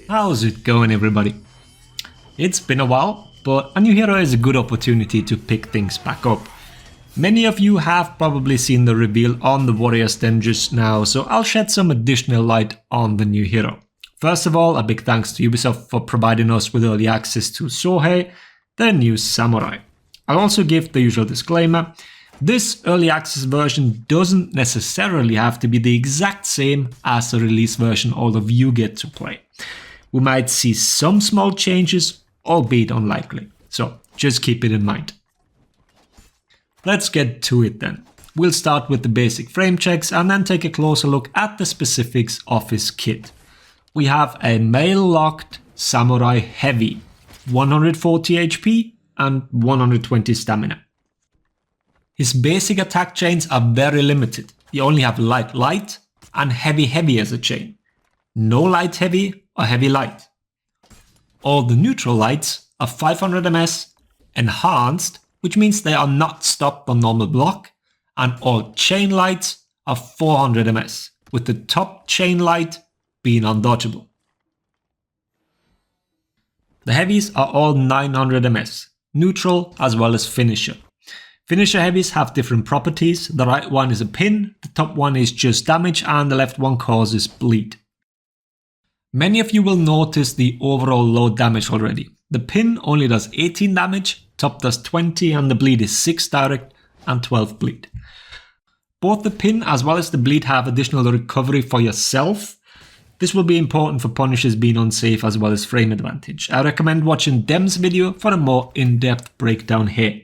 How's it going, everybody? It's been a while, but a new hero is a good opportunity to pick things back up. Many of you have probably seen the reveal on the Warrior stand just now, so I'll shed some additional light on the new hero. First of all, a big thanks to Ubisoft for providing us with early access to Sohei, the new samurai. I'll also give the usual disclaimer. This early access version doesn't necessarily have to be the exact same as the release version all of you get to play. We might see some small changes, albeit unlikely, so just keep it in mind. Let's get to it then. We'll start with the basic frame checks and then take a closer look at the specifics of his kit. We have a male locked samurai heavy, 140 HP and 120 stamina. His basic attack chains are very limited. You only have light and heavy as a chain. No light heavy or heavy light. All the neutral lights are 500 ms, enhanced, which means they are not stopped on normal block, and all chain lights are 400 ms, with the top chain light being undodgeable. The heavies are all 900 ms, neutral as well as finisher. Finisher heavies have different properties. The right one is a pin, the top one is just damage, and the left one causes bleed. Many of you will notice the overall low damage already. The pin only does 18 damage, top does 20, and the bleed is 6 direct and 12 bleed. Both the pin as well as the bleed have additional recovery for yourself. This will be important for punishers being unsafe as well as frame advantage. I recommend watching Dem's video for a more in-depth breakdown here.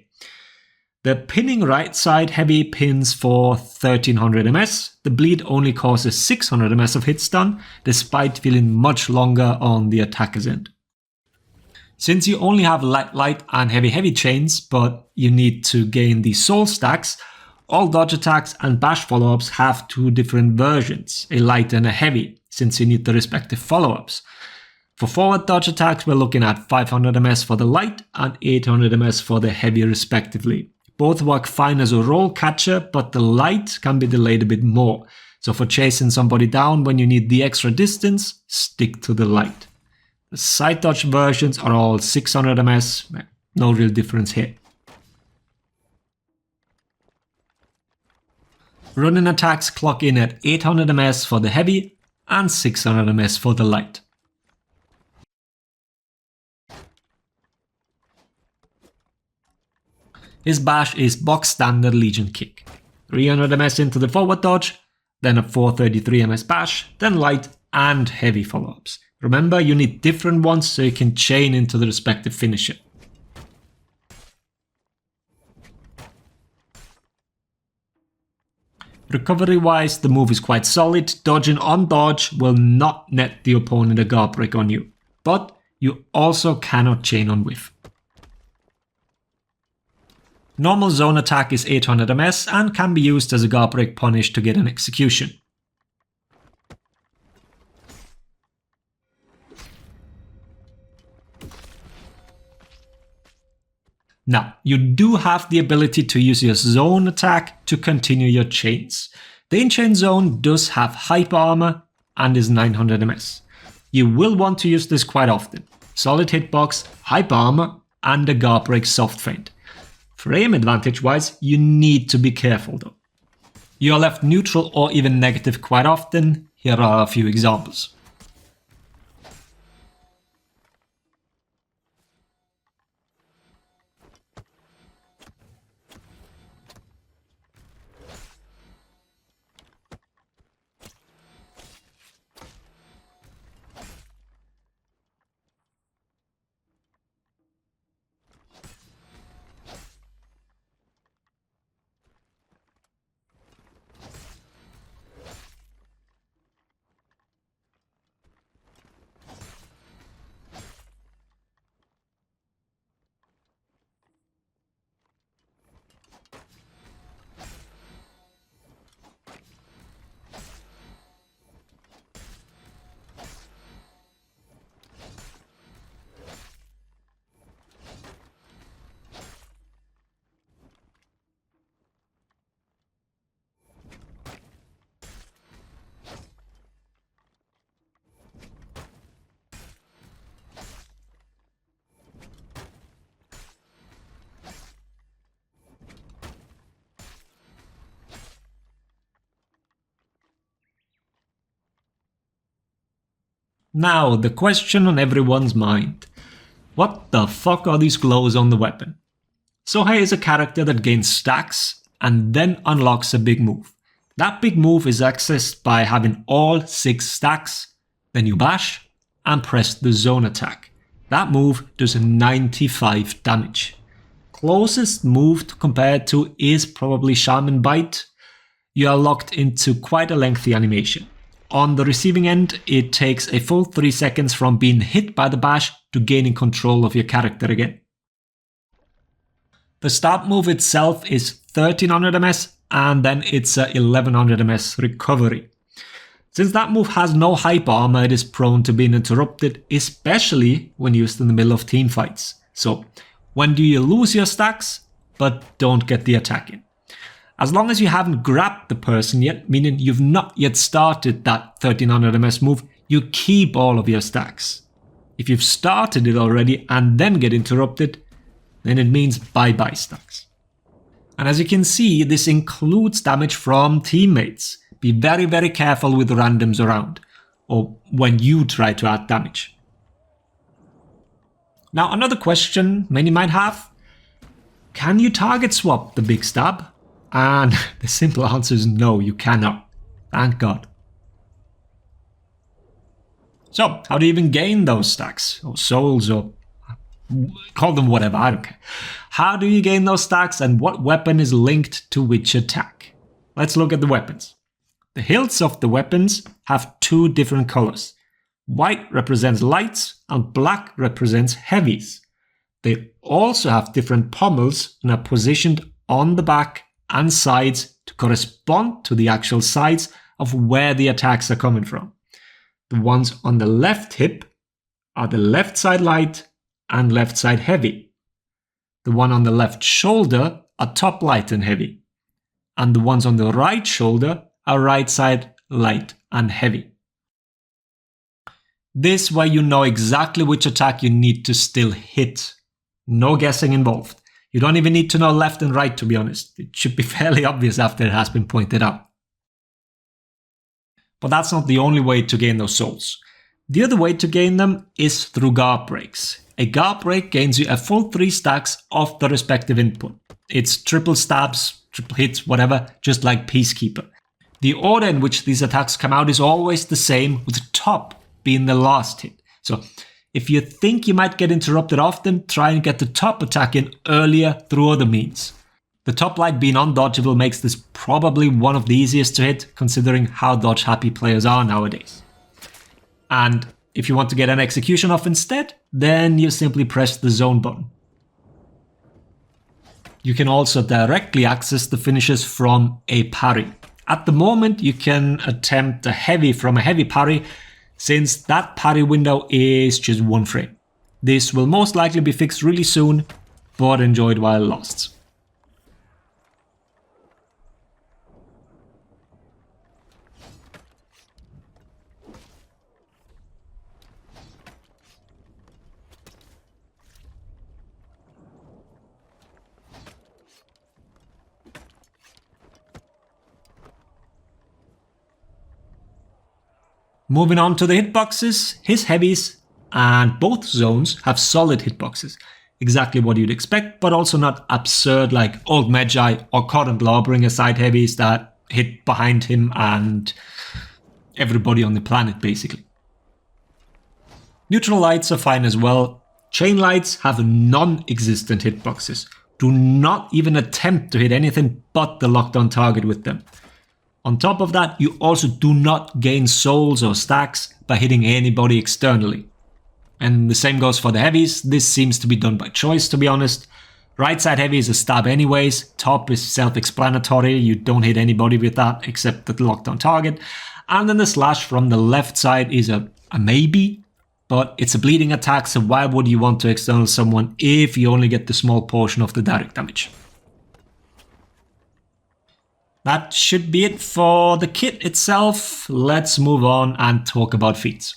The pinning right side heavy pins for 1300 ms. The bleed only causes 600 ms of hit stun, despite feeling much longer on the attacker's end. Since you only have light and heavy chains, but you need to gain the soul stacks, all dodge attacks and bash follow-ups have two different versions, a light and a heavy, since you need the respective follow-ups. For forward dodge attacks, we're looking at 500 ms for the light and 800 ms for the heavy respectively. Both work fine as a roll catcher, but the light can be delayed a bit more. So for chasing somebody down when you need the extra distance, stick to the light. The side dodge versions are all 600 ms, no real difference here. Running attacks clock in at 800 ms for the heavy and 600 ms for the light. His bash is box standard Legion kick. 300 ms into the forward dodge, then a 433 ms bash, then light and heavy follow-ups. Remember, you need different ones so you can chain into the respective finisher. Recovery wise, the move is quite solid. Dodging on dodge will not net the opponent a guard break on you, but you also cannot chain on whiff. Normal zone attack is 800 ms and can be used as a guard break punish to get an execution. Now, you do have the ability to use your zone attack to continue your chains. The in-chain zone does have hyper armor and is 900 ms. You will want to use this quite often. Solid hitbox, hyper armor, and a guard break soft feint. Frame advantage wise, you need to be careful though. You are left neutral or even negative quite often. Here are a few examples. Now, the question on everyone's mind. What the fuck are these glows on the weapon? Sohei is a character that gains stacks and then unlocks a big move. That big move is accessed by having all 6 stacks, then you bash and press the zone attack. That move does 95 damage. Closest move to compare to is probably Shaman Bite. You are locked into quite a lengthy animation. On the receiving end, it takes a full 3 seconds from being hit by the bash to gaining control of your character again. The start move itself is 1300 ms and then it's a 1100 ms recovery. Since that move has no hyper armor, it is prone to being interrupted, especially when used in the middle of team fights. So, when do you lose your stacks, but don't get the attack in? As long as you haven't grabbed the person yet, meaning you've not yet started that 1300 ms move, you keep all of your stacks. If you've started it already and then get interrupted, then it means bye-bye stacks. And as you can see, this includes damage from teammates. Be very, very careful with randoms around, or when you try to add damage. Now, another question many might have, can you target swap the big stab? And the simple answer is no, you cannot. Thank God. So, how do you even gain those stacks, or souls, or call them whatever, I don't care. How do you gain those stacks and what weapon is linked to which attack? Let's look at the weapons. The hilts of the weapons have 2 different colors. White represents lights and black represents heavies. They also have different pommels and are positioned on the back and sides to correspond to the actual sides of where the attacks are coming from. The ones on the left hip are the left side light and left side heavy. The one on the left shoulder are top light and heavy. And the ones on the right shoulder are right side light and heavy. This way you know exactly which attack you need to still hit. No guessing involved. You don't even need to know left and right, to be honest. It should be fairly obvious after it has been pointed out. But that's not the only way to gain those souls. The other way to gain them is through guard breaks. A guard break gains you a full 3 stacks of the respective input. It's triple stabs, triple hits, whatever, just like Peacekeeper. The order in which these attacks come out is always the same, with the top being the last hit. So if you think you might get interrupted often, try and get the top attack in earlier through other means. The top light being undodgeable makes this probably one of the easiest to hit, considering how dodge happy players are nowadays. And if you want to get an execution off instead, then you simply press the zone button. You can also directly access the finishes from a parry. At the moment, you can attempt a heavy from a heavy parry, since that parry window is just 1 frame. This will most likely be fixed really soon, but enjoyed while it lasts. Moving on to the hitboxes, his heavies and both zones have solid hitboxes. Exactly what you'd expect, but also not absurd like Old Magi or Current Lawbringer side heavies that hit behind him and everybody on the planet basically. Neutral lights are fine as well. Chain lights have non-existent hitboxes. Do not even attempt to hit anything but the locked on target with them. On top of that, you also do not gain souls or stacks by hitting anybody externally. And the same goes for the heavies. This seems to be done by choice, to be honest. Right side heavy is a stab anyways. Top is self-explanatory. You don't hit anybody with that except the locked on target. And then the slash from the left side is a maybe, but it's a bleeding attack, so why would you want to external someone if you only get the small portion of the direct damage? That should be it for the kit itself. Let's move on and talk about feats.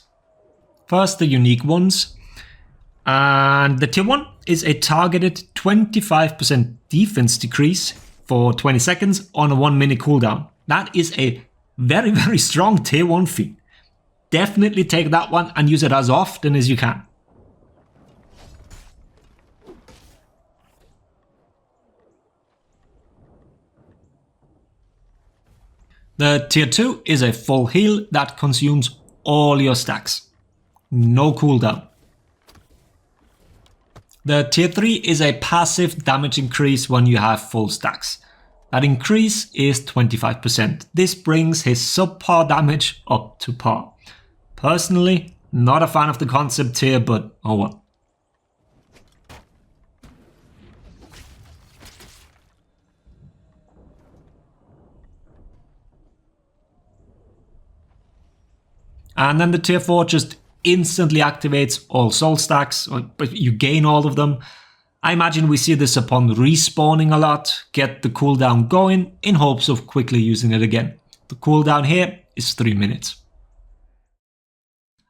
First, the unique ones. And the tier 1 is a targeted 25% defense decrease for 20 seconds on a 1 minute cooldown. That is a very, very strong tier 1 feat. definitely take that one and use it as often as you can. The tier 2 is a full heal that consumes all your stacks. No cooldown. The tier 3 is a passive damage increase when you have full stacks. That increase is 25%. This brings his subpar damage up to par. Personally, not a fan of the concept here, but oh well. And then the tier 4 just instantly activates all soul stacks, but you gain all of them. I imagine we see this upon respawning a lot, get the cooldown going in hopes of quickly using it again. The cooldown here is 3 minutes.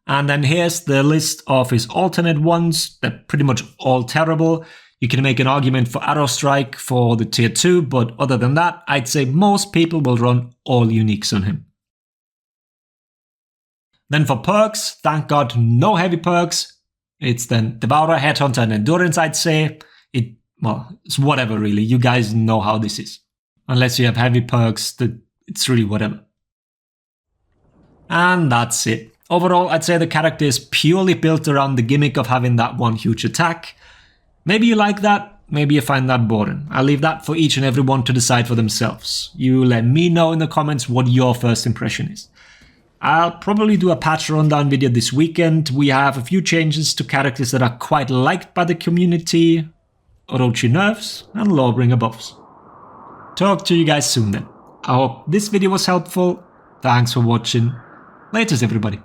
And then here's the list of his alternate ones. They're pretty much all terrible. You can make an argument for Arrow Strike for the tier 2, but other than that, I'd say most people will run all uniques on him. Then for perks, thank God no heavy perks. It's then Devourer, Headhunter and Endurance, I'd say. It's whatever really, you guys know how this is. Unless you have heavy perks, it's really whatever. And that's it. Overall, I'd say the character is purely built around the gimmick of having that one huge attack. Maybe you like that, maybe you find that boring. I'll leave that for each and every one to decide for themselves. You let me know in the comments what your first impression is. I'll probably do a patch rundown video this weekend. We have a few changes to characters that are quite liked by the community, Orochi nerfs, and Lawbringer buffs. Talk to you guys soon then. I hope this video was helpful. Thanks for watching. Laters everybody.